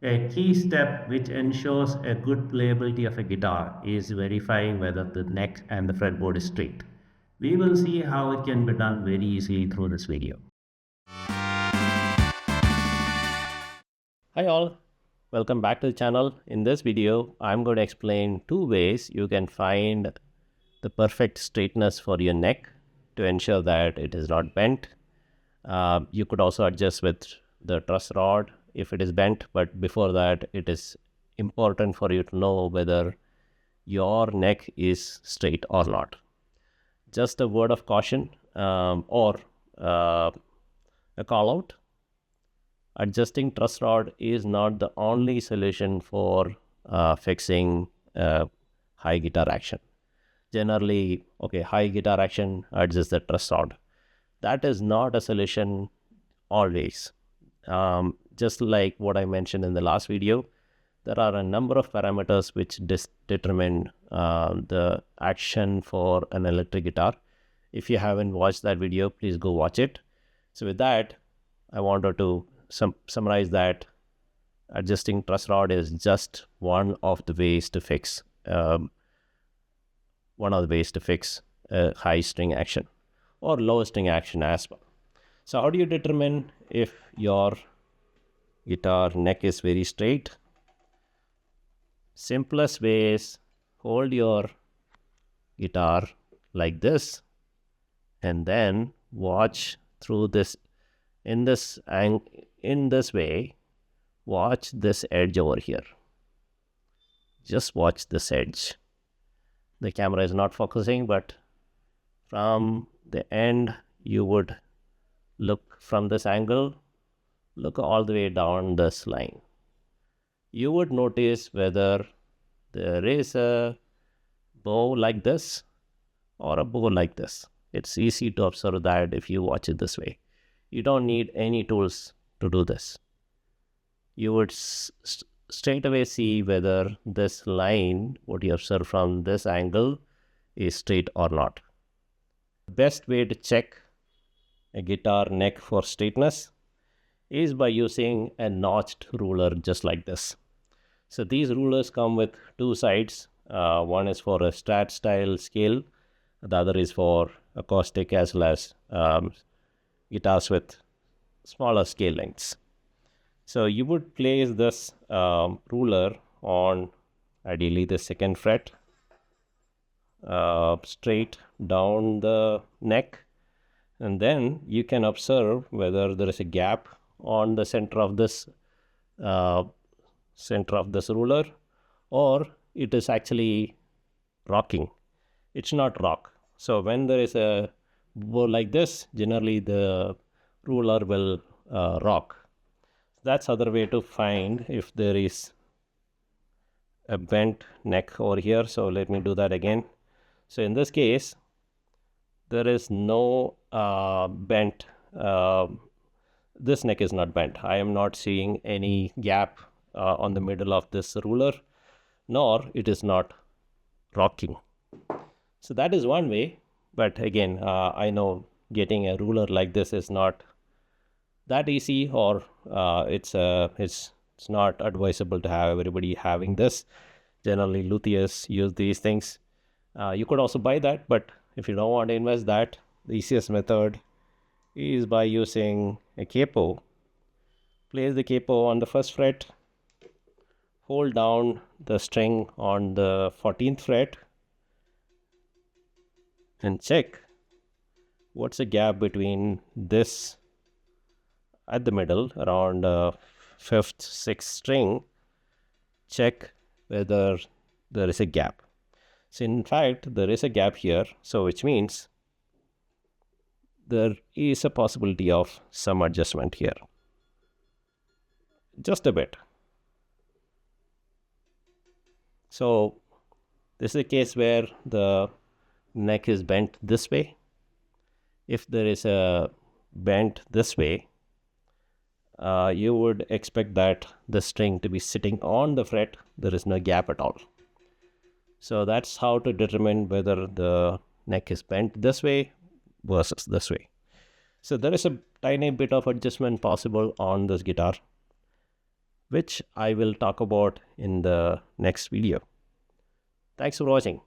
A key step which ensures a good playability of a guitar is verifying whether the neck and the fretboard is straight. We will see how it can be done very easily through this video. Hi all, welcome back to the channel. In this video, I'm going to explain two ways you can find the perfect straightness for your neck to ensure that it is not bent. You could also adjust with the truss rod if it is bent, but before that, it is important for you to know whether your neck is straight or not. Just a word of caution or a call out. Adjusting truss rod is not the only solution for fixing high guitar action. Generally, okay, high guitar action, adjust the truss rod. That is not a solution always. Just like what I mentioned in the last video, there are a number of parameters which determine the action for an electric guitar. If you haven't watched that video, please go watch it. So with that, I wanted to summarize that adjusting truss rod is just one of the ways to fix high string action or low string action as well. So how do you determine if your guitar neck is very straight? Simplest way is hold your guitar like this and then watch through this in this way. Watch this edge over here. Just watch this edge. The camera is not focusing, but from the end you would look from this angle, look all the way down this line. You would notice whether there is a bow like this or a bow like this. It's easy to observe that if you watch it this way. You don't need any tools to do this. You would straight away see whether this line, what you observe from this angle, is straight or not. The best way to check a guitar neck for straightness is by using a notched ruler just like this. So these rulers come with two sides. One is for a Strat style scale. The other is for acoustic as well as guitars with smaller scale lengths. So you would place this ruler on ideally the second fret, straight down the neck, and then you can observe whether there is a gap on the center of this ruler, or it is actually rocking. It should not rock. So when there is a bow like this, generally the ruler will rock. That's other way to find if there is a bent neck over here. So let me do that again. So in this case, there is no bent. This neck is not bent. I am not seeing any gap on the middle of this ruler, nor it is not rocking. So that is one way. But again, I know getting a ruler like this is not that easy, or it's not advisable to have everybody having this. Generally, luthiers use these things. You could also buy that, but if you don't want to invest that, the easiest method is by using a capo. Place the capo on the first fret, hold down the string on the 14th fret, and check what's the gap between this at the middle around 5th, 6th string. Check whether there is a gap. So in fact, there is a gap here, so which means there is a possibility of some adjustment here. Just a bit. So this is a case where the neck is bent this way. If there is a bent this way, you would expect that the string to be sitting on the fret. There is no gap at all. So that's how to determine whether the neck is bent this way versus this way. So there is a tiny bit of adjustment possible on this guitar. which I will talk about in the next video. Thanks for watching.